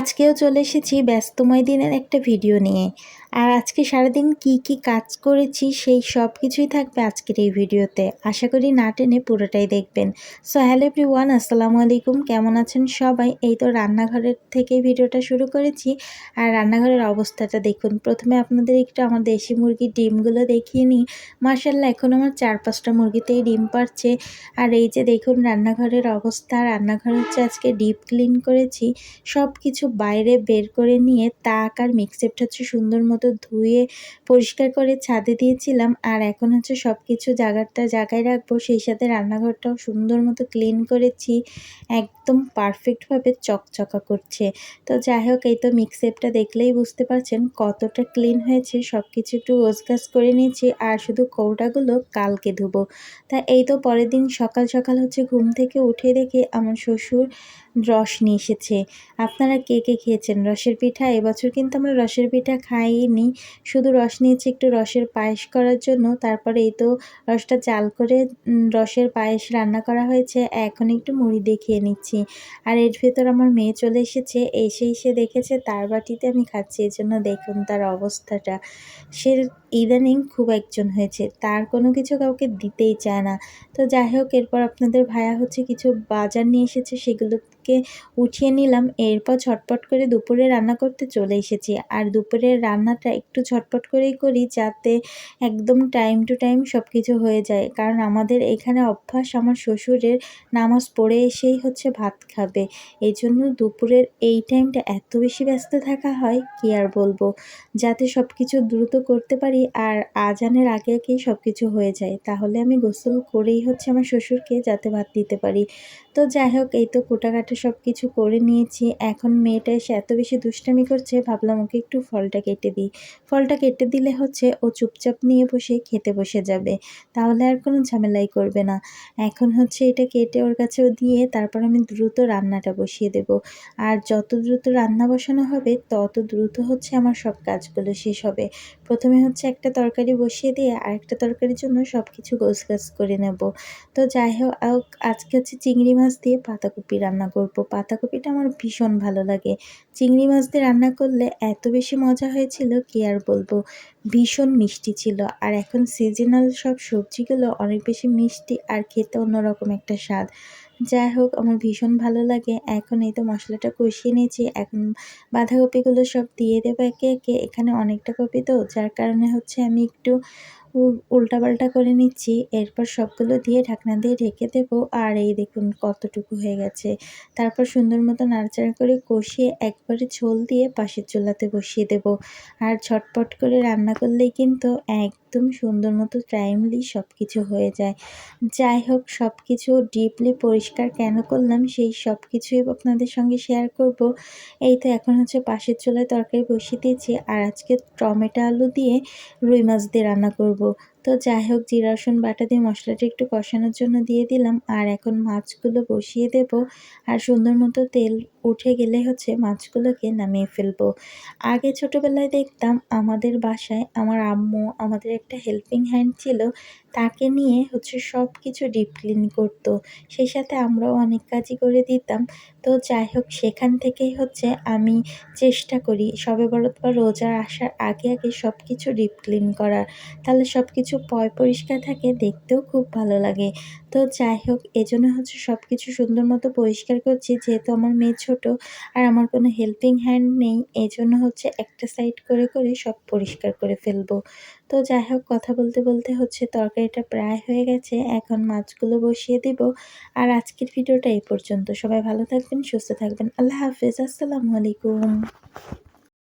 আজকেও চলে এসেছি ব্যস্তময় দিনের একটা ভিডিও নিয়ে। আর আজকে সারাদিন কি কাজ করেছি সেই সব কিছুই থাকবে আজকের এই ভিডিওতে। আশা করি না টেনে পুরোটাই দেখবেন। সো হ্যালো এভরিওয়ান, আসসালামু আলাইকুম। কেমন আছেন সবাই? এই তো রান্নাঘরের থেকেই ভিডিওটা শুরু করেছি। আর রান্নাঘরের অবস্থাটা দেখুন। প্রথমে আপনাদের একটু আমার দেশি মুরগির ডিমগুলো দেখিয়ে নিই। মাশাআল্লাহ, এখন আমার ৪-৫টা মুরগিতেই ডিম পাড়ছে। আর এই যে দেখুন রান্নাঘরের অবস্থা। রান্নাঘর হচ্ছে আজকে ডিপ ক্লিন করেছি। সব কিছু বাইরে বের করে নিয়ে তাক আর মিক্সিটা হচ্ছে সুন্দর মতো ধুয়ে পরিষ্কার করে ছাদে দিয়েছিলাম। আর এখন হচ্ছে সব কিছু জায়গায় রাখবো, সেই সাথে রান্নাঘরটাও সুন্দর মতো ক্লিন করেছি। একদম পারফেক্টভাবে চকচকা করছে। তো যাই হোক, এই তো মিক্সিটা দেখলেই বুঝতে পারছেন কতটা ক্লিন হয়েছে। সব কিছু একটু গোছগাছ করে নিয়েছি, আর শুধু কৌটাগুলো কালকে ধুবো। তা এই তো পরের দিন সকাল সকাল হচ্ছে ঘুম থেকে উঠে দেখে আমার শ্বশুর রস নিয়ে এসেছে। আপনারা কে খেয়েছেন রসের পিঠা? এবছর কিন্তু আমরা রসের পিঠা খাইনি, শুধু রস নিয়েছি একটু রসের পায়েস করার জন্য। তারপরে এই তো রসটা জাল করে রসের পায়েস রান্না করা হয়েছে। এখন একটু মুড়ি দিয়ে খেয়ে নিচ্ছি। আর এর ভেতর আমার মেয়ে চলে এসেছে, এসে দেখেছে তার বাটিতে আমি খাচ্ছি। এজন্য দেখুন তার অবস্থাটা। সে ইদানিং খুব একজন হয়েছে, তার কোনো কিছু কাউকে দিতেই চায় না। তো যাই হোক, এরপর আপনাদের ভাইয়া হচ্ছে কিছু বাজার নিয়ে এসেছে, সেগুলোকে উঠিয়ে নিলাম। এরপর ঝটপট করে দুপুরে রান্না করতে চলে এসেছি। আর দুপুরের রান্নাটা একটু ঝটপট করেই করি, যাতে একদম টাইম টু টাইম সব কিছু হয়ে যায়। কারণ আমাদের এখানে অভ্যাস আমার শ্বশুরের নামাজ পড়ে এসেই হচ্ছে ভাত খাবে। এই জন্য দুপুরের এই টাইমটা এত বেশি ব্যস্ত থাকা হয় কি আর বলবো, যাতে সব কিছু দ্রুত করতে পারি আর আজানের আগে আগেই সব কিছু হয়ে যায়। তাহলে আমি গোসল করেই হচ্ছে আমার শ্বশুরকে যাতে ভাত দিতে পারি। তো যাই হোক, এই তো কুটাকাটা সব কিছু করে নিয়েছি। এখন মেয়েটা এসে এত বেশি দুষ্টামি করছে, ভাবলাম ওকে একটু ফলটা কেটে দিই। ফলটা কেটে দিলে হচ্ছে ও চুপচাপ নিয়ে বসে খেতে বসে যাবে, তাহলে আর কোনো ঝামেলাই করবে না। এখন হচ্ছে এটা কেটে ওর কাছেও দিয়ে তারপর আমি দ্রুত রান্নাটা বসিয়ে দেব। আর যত দ্রুত রান্না বসানো হবে তত দ্রুত হচ্ছে আমার সব কাজগুলো শেষ হবে। প্রথমে হচ্ছে একটা তরকারি বসিয়ে দিয়ে আরেকটা তরকারির জন্য সব কিছু গোছগাছ করে নেব। তো যাই হোক, আজকে হচ্ছে চিংড়ি মাছ দিয়ে পাতাকপি রান্না করব। পাতাকপিটা আমার ভীষণ ভালো লাগে। চিংড়ি মাছ দিয়ে রান্না করলে এত বেশি মজা হয়েছিল কি আর বলবো। ভীষণ মিষ্টি ছিল। আর এখন সিজনাল সব সবজিগুলো অনেক বেশি মিষ্টি আর খেতে অন্যরকম একটা স্বাদ। যাই হোক, আমার ভীষণ ভালো লাগে। এখন এই তো মশলাটা কষিয়ে নিয়েছি। এখন বাঁধাকপিগুলো সব দিয়ে দেবো একে একে। এখানে অনেকটা কপি তো, যার কারণে হচ্ছে আমি একটু উল্টাপাল্টা করে নিচ্ছি। এরপর সবগুলো দিয়ে ঢাকনা দিয়ে ঢেকে দেবো। আর এই দেখুন কতটুকু হয়ে গেছে। তারপর সুন্দর মতো নাড়াচাড়া করে কষিয়ে একবারে ঝোল দিয়ে পাশের চুলাতে বসিয়ে দেবো। আর ঝটপট করে রান্না করলেই কিন্তু একদম সুন্দর মতো টাইমলি সব কিছু হয়ে যায়। যাই হোক, সব কিছু ডিপলি পরিষ্কার কেন করলাম সেই সব কিছুই আপনাদের সঙ্গে শেয়ার করব। এই তো এখন হচ্ছে পাশের চুলায় তরকারি বসিয়ে দিয়েছি। আর আজকে টমেটো আলু দিয়ে রুই মাছ দিয়ে রান্না করব। তো যাই হোক, জিরা রসুন বাটা দিয়ে মশলাটা একটু কষানোর জন্য দিয়ে দিলাম। আর এখন মাছগুলো বসিয়ে দেব। আর সুন্দর মতো তেল উঠে গেলে হচ্ছে মাছগুলোকে নামিয়ে ফেলবো। আগে ছোটোবেলায় দেখতাম আমাদের বাসায় আমার আম্মু, আমাদের একটা হেল্পিং হ্যান্ড ছিল, তাকে নিয়ে হচ্ছে সব কিছু ডিপ ক্লিন করতো। সেই সাথে আমরাও অনেক কাজই করে দিতাম। তো যাই হোক, সেখান থেকেই হচ্ছে আমি চেষ্টা করি শবে বরাত বা রোজা আসার আগে আগে সব কিছু ডিপ ক্লিন করার। তাহলে সব কিছু পরিষ্কার থাকে, দেখতেও খুব ভালো লাগে। তো যাই হোক, এজন্য হচ্ছে সব কিছু সুন্দর মতো পরিষ্কার করছি। যেহেতু আমার মেয়ে ছোট আর আমার কোনো হেল্পিং হ্যান্ড নেই, এজন্য হচ্ছে একটা সাইড করে সব পরিষ্কার করে ফেলবো। তো যাই হোক, কথা বলতে বলতে হচ্ছে তরকারিটা প্রায় হয়ে গেছে। এখন মাছগুলো বসিয়ে দিব। আর আজকের ভিডিওটা এই পর্যন্ত। সবাই ভালো থাকবেন, সুস্থ থাকবেন। আল্লাহ হাফেজ। আসসালামু আলাইকুম।